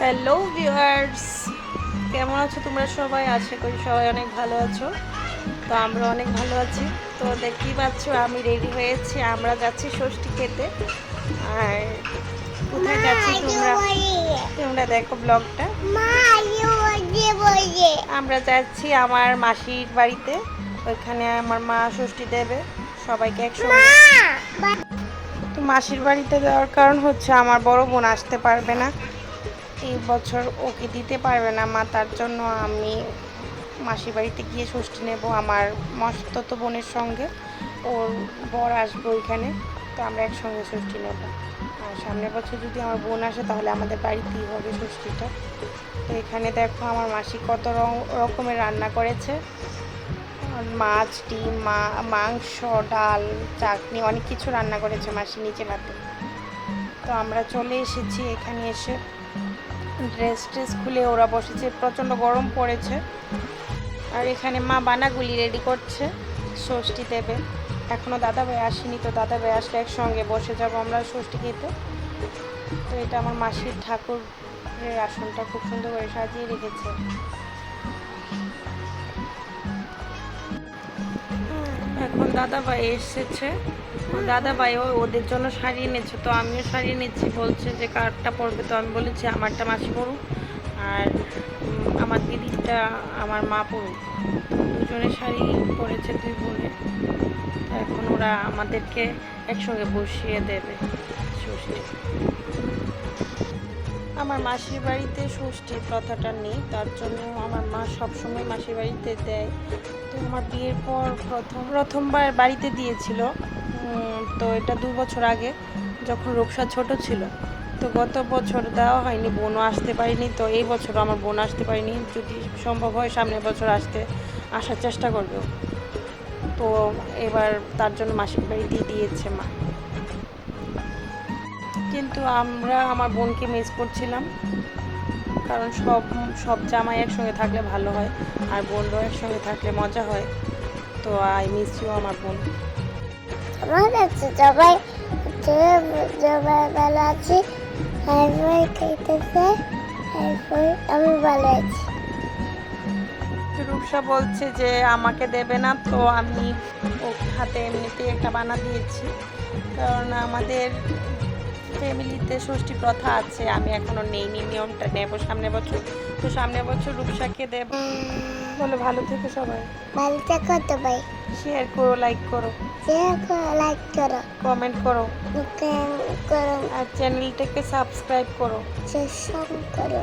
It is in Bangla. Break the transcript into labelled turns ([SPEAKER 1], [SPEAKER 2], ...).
[SPEAKER 1] হ্যালো ভিউয়ার্স, কেমন আছো তোমরা সবাই? আশা করি সবাই অনেক ভালো আছো। তো আমরা অনেক ভালো আছি। তো দেখতেই পাচ্ছ আমি রেডি হয়েছি, আমরা যাচ্ছি ষষ্ঠী খেতে। আর কোথায় যাচ্ছি তোমরা তোমরা দেখো ব্লগটা। আমরা যাচ্ছি আমার মাসির বাড়িতে, ওইখানে আমার মা ষষ্ঠী দেবে সবাইকে একসঙ্গে। তো মাসির বাড়িতে যাওয়ার কারণ হচ্ছে আমার বড় বোন আসতে পারবে না এই বছর, ওকে দিতে পারবে না মা, তার জন্য আমি মাসির বাড়িতে গিয়ে ষষ্ঠী নেব আমার মস্তো বোনের সঙ্গে। ওর বর আসবে ওইখানে, তো আমরা একসঙ্গে ষষ্ঠী নেব। আর সামনের বছর যদি আমার বোন আসে তাহলে আমাদের বাড়িতেই হবে ষষ্ঠীটা। তো এখানে দেখো আমার মাসি কত রকমের রান্না করেছে, মাছ, ডিম, মাংস, ডাল, চাটনি, অনেক কিছু রান্না করেছে মাসি নিজে হাতে। তো আমরা চলে এসেছি, এখানে এসে ড্রেস খুলে ওরা বসেছে, প্রচণ্ড গরম পড়েছে। আর এখানে মা বানাগুলি রেডি করছে, ষষ্ঠী দেবে। এখনও দাদাভাই আসেনি, তো দাদাভাই আসলে একসঙ্গে বসে যাবো আমরা ষষ্ঠী খেতে। তো এটা আমার মাসির ঠাকুরের আসনটা খুব সুন্দর করে সাজিয়ে রেখেছে। এখন দাদাভাই এসেছে, দাদাভাই ওদের জন্য শাড়ি এনেছে, তো আমিও শাড়ি নিচ্ছি। বলছে যে কারটা পরবে, তো আমি বলেছি আমারটা মাসি পরুক আর আমার দিদিটা আমার মা পরুক। দুজনের শাড়ি পরেছে দুই বোনে। এখন ওরা আমাদেরকে একসঙ্গে বসিয়ে দেবে ষষ্ঠী। আমার মাসির বাড়িতে ষষ্ঠীর প্রথাটা নেই, তার জন্য আমার মা সবসময় মাসির বাড়িতে দেয়। তো আমার বিয়ের পর প্রথমবার বাড়িতে দিয়েছিল। তো এটা 2 বছর আগে, যখন রূপসা ছোট ছিল। তো গত বছর দেওয়া হয়নি, বোনও আসতে পারিনি। তো এই বছর আমার বোন আসতে পারিনি, যদি সম্ভব হয় সামনের বছর আসার চেষ্টা করবে। তো এবার তার জন্য মাসির বাড়িতেই দিয়েছে মা। কিন্তু আমরা আমার বোনকে মিস করছিলাম, কারণ সব জামাই একসঙ্গে থাকলে ভালো হয়, আর বোনরাও একসঙ্গে থাকলে মজা হয়। তো আই মিস ইউ আমার বোন।
[SPEAKER 2] আমার কাছে সবাই সবাই ভালো আছে, হাই খাইতেছে, আমি ভালো আছি।
[SPEAKER 1] রূপসা বলছে যে আমাকে দেবে না, তো আমি ওর হাতে এমনিতেই একটা বানা দিয়েছি, কারণ আমাদের ফ্যামিলিতে ষষ্ঠী প্রথা আছে, আমি এখনো নেইনি, নিয়মটা নেব সামনের বছর। তো সামনের বছর রূপসাকে দেব। বলে ভালো থেকো সবাই,
[SPEAKER 2] ভালো থাকো সবাই,
[SPEAKER 1] শেয়ার করো, লাইক করো,
[SPEAKER 2] লাইক করো,
[SPEAKER 1] কমেন্ট করো,
[SPEAKER 2] করো,
[SPEAKER 1] আর চ্যানেলটাকে সাবস্ক্রাইব করো।
[SPEAKER 2] করো।